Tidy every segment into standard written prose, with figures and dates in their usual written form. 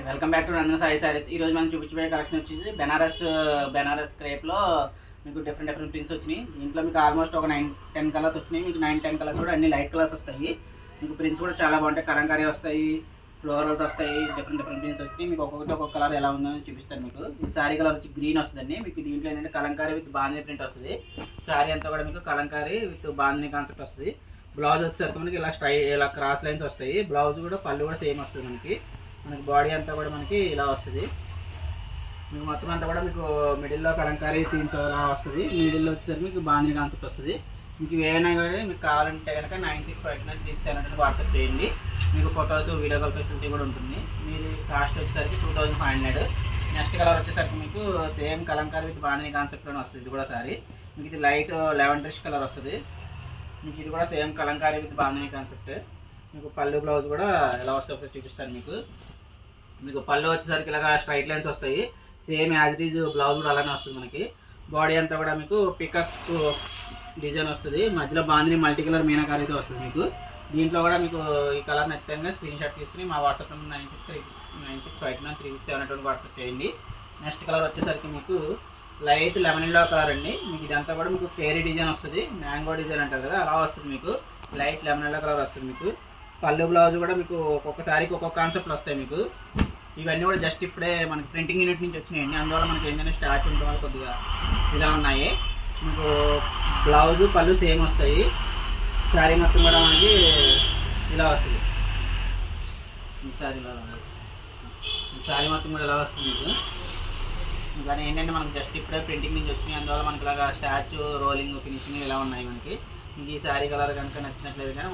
Welcome back to నందన సాయి సారీస్. ఈ రోజు మనం చూపించబోయే కలెక్షన్ వచ్చేసి బెనారస్ క్రేప్లో మీకు డిఫరెంట్ ప్రింట్స్ వచ్చినాయి. దీంట్లో మీకు ఆల్మోస్ట్ ఒక 9-10 కలర్స్ వచ్చినాయి. మీకు 9-10 కలర్స్ కూడా అన్ని లైట్ కలర్స్ వస్తాయి. మీకు ప్రింట్స్ కూడా చాలా బాగుంటాయి. కలంకారీ వస్తాయి, ఫ్లోరల్స్ వస్తాయి, డిఫరెంట్ ప్రింట్స్ వచ్చినాయి. మీకు ఒక్కొక్క కలర్ ఎలా ఉందో చూపిస్తాను. మీకు ఈ సారీ కలర్ వచ్చి గ్రీన్ వస్తుందండి. మీకు దీంట్లో ఏంటంటే కలంకారీ విత్ బాంధనీ ప్రింట్ వస్తుంది. సారీ అంతా కూడా మీకు కలంకారీ విత్ బాంధనీ కాన్సెప్ట్ వస్తుంది. బ్లౌజ్ వచ్చేసరికి మనకి ఇలా క్రాస్ లైన్స్ వస్తాయి. బ్లౌజ్ కూడా పళ్ళు కూడా సేమ్ వస్తుంది. మనకి బాడీ అంతా కూడా మనకి ఇలా వస్తుంది. మీకు మొత్తం అంతా కూడా మీకు మిడిల్లో కలంకారీ థీమ్స్ అలా వస్తుంది. మిడిల్లో వచ్చేసరికి మీకు బాంధనీ కాన్సెప్ట్ వస్తుంది. మీకు ఏమైనా కూడా మీకు కావాలంటే కనుక 965936 వాట్సాప్ చేయండి. మీకు ఫొటోస్ వీడియో కాల్ ఫెసిలిటీ కూడా ఉంటుంది. మీది కాస్ట్ వచ్చేసరికి 2500. నెక్స్ట్ కలర్ వచ్చేసరికి మీకు సేమ్ కలంకారీ విత్ బాంధనీ కాన్సెప్ట్లోనే వస్తుంది. ఇది కూడా సారీ మీకు ఇది లైట్ లెవెండరిష్ కలర్ వస్తుంది. మీకు ఇది కూడా same Kalamkari with bandhani concept. మీకు పళ్ళు బ్లౌజ్ కూడా ఎలా వస్తాయో చూపిస్తాను. మీకు పళ్ళు వచ్చేసరికి ఇలాగా స్ట్రైట్ లైన్స్ వస్తాయి. Same as it is blouse కూడా అలానే వస్తుంది. మనకి బాడీ అంతా కూడా మీకు పికప్ డిజైన్ వస్తుంది. మధ్యలో బాంధనీ మల్టీ కలర్ మీనాకారీతో వస్తుంది. మీకు దీంట్లో కూడా మీకు ఈ కలర్ నచ్చితే స్క్రీన్ షాట్ తీసుకుని మా వాట్సాప్ నెంబర్ 965936 వాట్సాప్ చేయండి. నెక్స్ట్ కలర్ వచ్చేసరికి మీకు లైట్ లెమన్ ఎల్లో కలర్ అండి. మీకు ఇదంతా కూడా మీకు ఫేరీ డిజైన్ వస్తుంది. మ్యాంగో డిజైన్ అంటారు కదా, అలా వస్తుంది. మీకు లైట్ లెమన్ ఎల్లో కలర్ వస్తుంది. మీకు పళ్ళు బ్లౌజ్ కూడా మీకు ఒక్కొక్కసారికి ఒక్కొక్క కాన్సెప్ట్లు వస్తాయి. మీకు ఇవన్నీ కూడా జస్ట్ ఇప్పుడే మనకి ప్రింటింగ్ యూనిట్ నుంచి వచ్చినాయండి. అందువల్ల మనకి ఏంటంటే స్టార్ట్ ఉండడం వల్ల కొద్దిగా ఇలా ఉన్నాయి. మీకు బ్లౌజ్ పళ్ళు సేమ్ వస్తాయి. శారీ మొత్తం కూడా మనకి ఇలా వస్తుంది. శారీ మొత్తం కూడా ఇలా వస్తుంది. మీకు కానీ ఏంటంటే మనకి జస్ట్ ఇప్పుడే ప్రింటింగ్ నుంచి వచ్చినాయి. అందువల్ల మనకి ఇలాగా స్టాచ్యూ రోలింగ్ ఫినిషింగ్ ఇలా ఉన్నాయి. మనకి మీకు ఈ శారీ కలర్ కనుక నచ్చినట్లయితే కానీ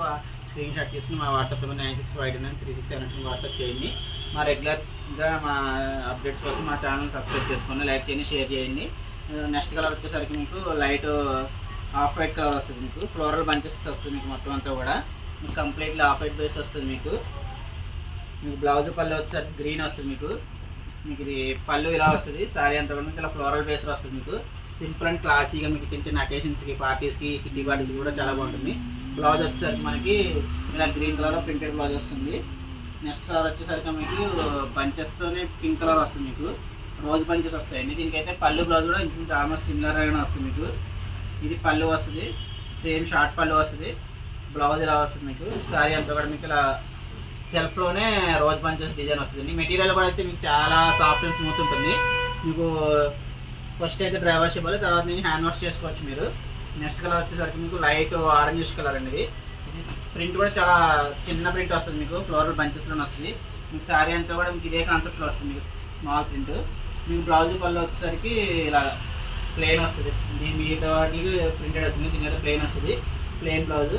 స్క్రీన్ షాట్ తీసుకుని మా వాట్సాప్ నెంబర్ 965936 వాట్సాప్ చేయండి. మా రెగ్యులర్గా మా అప్డేట్స్ కోసం మా ఛానల్ సబ్స్క్రైబ్ చేసుకోండి, లైక్ చేయండి, షేర్ చేయండి. నెక్స్ట్ కలర్ వచ్చేసరికి మీకు లైట్ ఆఫ్ వైట్ కలర్ వస్తుంది. మీకు ఫ్లోరల్ బంచెస్ వస్తుంది. మీకు మొత్తం అంతా కూడా మీకు కంప్లీట్లీ ఆఫ్ వైట్ బేస్ వస్తుంది. మీకు బ్లౌజ్ పళ్ళు వచ్చేసరికి గ్రీన్ వస్తుంది. మీకు ఇది పళ్ళు ఇలా వస్తుంది. శారీ అంతా కూడా మీకు ఇలా ఫ్లోరల్ బేస్ వస్తుంది. మీకు సింపుల్ అండ్ క్లాసీగా మీకు చిన్న చిన్న అకేషన్స్కి, పార్టీస్కి, కిడ్డీ పార్టీస్కి కూడా చాలా బాగుంటుంది. బ్లౌజ్ వచ్చేసరికి మనకి ఇలా గ్రీన్ కలర్ ప్రింటెడ్ బ్లౌజ్ వస్తుంది. నెక్స్ట్ కలర్ వచ్చేసరికి మీకు బంచెస్తోనే పింక్ కలర్ వస్తుంది. మీకు రోజ్ బంచెస్ వస్తాయండి. దీనికైతే పళ్ళు బ్లౌజ్ కూడా ఇంకొంచెం ఆల్మోస్ట్ సిమిలర్గానే వస్తుంది. మీకు ఇది పళ్ళు వస్తుంది. సేమ్ షార్ట్ పళ్ళు వస్తుంది. బ్లౌజ్ ఇలా వస్తుంది. మీకు శారీ అంతా కూడా మీకు ఇలా సెల్ఫ్లోనే రోజ్ బంచెస్ డిజైన్ వస్తుంది. మెటీరియల్ కూడా అయితే మీకు చాలా సాఫ్ట్ అండ్ స్మూత్ ఉంటుంది. మీకు ఫస్ట్ అయితే డ్రై వాష్ ఇవ్వాలి, తర్వాత నేను హ్యాండ్ వాష్ చేసుకోవచ్చు మీరు. నెక్స్ట్ కలర్ వచ్చేసరికి మీకు లైట్ ఆరెంజ్ కలర్ అండి. ఇది ప్రింట్ కూడా చాలా చిన్న ప్రింట్ వస్తుంది. మీకు ఫ్లోరల్ బంచెస్లోనే వస్తుంది. మీకు శారీ అంతా కూడా మీకు ఇదే కాన్సెప్ట్లో వస్తుంది. మీకు స్మాల్ ప్రింట్. మీకు బ్లౌజ్ పళ్ళు వచ్చేసరికి ఇలా ప్లెయిన్ వస్తుంది. దీని మిగతా వాటికి ప్రింటెడ్ వస్తుంది. దీని అయితే ప్లెయిన్ వస్తుంది. Plain blouse.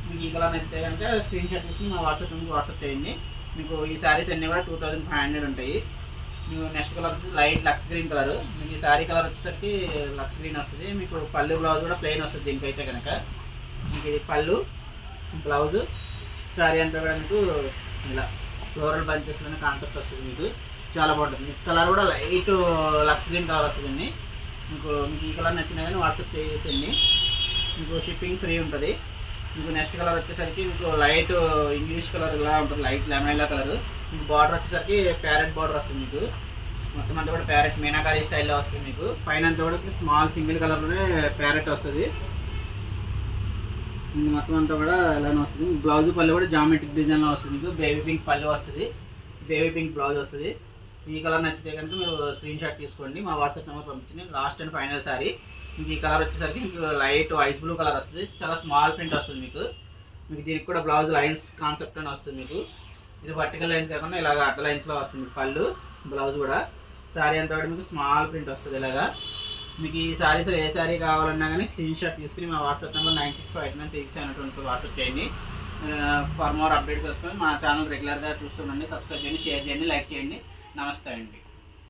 మీకు ఈ కలర్ నచ్చితే కనుక స్క్రీన్ షాట్ తీసుకుని మా వాట్సాప్ నుంచి వాట్సాప్ చేయండి. మీకు ఈ శారీస్ అన్నీ కూడా 2500 ఉంటాయి. మీకు నెక్స్ట్ కలర్ వచ్చి లైట్ లక్స్ గ్రీన్ కలర్. మీకు ఈ శారీ కలర్ వచ్చేసరికి లక్స్ గ్రీన్ వస్తుంది. మీకు పళ్ళు బ్లౌజ్ కూడా ప్లెయిన్ వస్తుంది. దీనికైతే కనుక మీకు ఇది పళ్ళు బ్లౌజ్ శారీ అంతా కూడా మీకు ఇలా ఫ్లోరల్ బంచెస్లోనే కాన్సెప్ట్ వస్తుంది. మీకు చాలా బాగుంటుంది. మీకు కలర్ కూడా లైట్ లక్స్ గ్రీన్ కలర్ వస్తుంది. మీకు ఈ కలర్ నచ్చినా కానీ వాట్సాప్ చేసేయండి. మీకు షిప్పింగ్ ఫ్రీ ఉంటుంది. మీకు నెక్స్ట్ కలర్ వచ్చేసరికి మీకు లైట్ ఇంగ్లీష్ కలర్ ఇలా ఉంటుంది. Light lemon yellow colour. మీకు బార్డర్ వచ్చేసరికి ప్యారెట్ బార్డర్ వస్తుంది. మీకు మొత్తం అంతా కూడా ప్యారెట్ మీనాకారీ స్టైల్లో వస్తుంది. మీకు పైన అంతా కూడా స్మాల్ సింగిల్ కలర్లోనే ప్యారెట్ వస్తుంది. మొత్తం అంతా కూడా ఇలానే వస్తుంది. బ్లౌజ్ పళ్ళు కూడా జామెట్రిక్ డిజైన్లో వస్తుంది. మీకు బేబీ పింక్ పళ్ళు వస్తుంది. బేబీ పింక్ బ్లౌజ్ వస్తుంది. ఈ కలర్ నచ్చితే కనుక మీరు స్క్రీన్ షాట్ తీసుకోండి, మా వాట్సాప్ నెంబర్ పంపించండి. Last and final sorry. మీకు ఈ కలర్ వచ్చేసరికి మీకు లైట్ ఐస్ బ్లూ కలర్ వస్తుంది. చాలా స్మాల్ ప్రింట్ వస్తుంది. మీకు దీనికి కూడా బ్లౌజ్ లైన్స్ కాన్సెప్ట్ అని వస్తుంది. మీకు ఇది వర్టికల్ లైన్స్ కాకుండా ఇలాగ అడ్డ లైన్స్లో వస్తుంది. పళ్ళు బ్లౌజ్ కూడా శారీ అంతా కూడా మీకు స్మాల్ ప్రింట్ వస్తుంది. ఇలాగా మీకు ఈ శారీస్లో ఏ శారీ కావాలన్నా కానీ స్క్రీన్ షాట్ తీసుకుని మా వాట్సాప్ నెంబర్ 965936 వాట్సాప్ చేయండి. ఫర్ మోర్ అప్డేట్స్ వస్తుంది. మా ఛానల్ రెగ్యులర్గా చూస్తుండండి, సబ్స్క్రైబ్ చేయండి, షేర్ చేయండి, లైక్ చేయండి. నమస్తే అండి.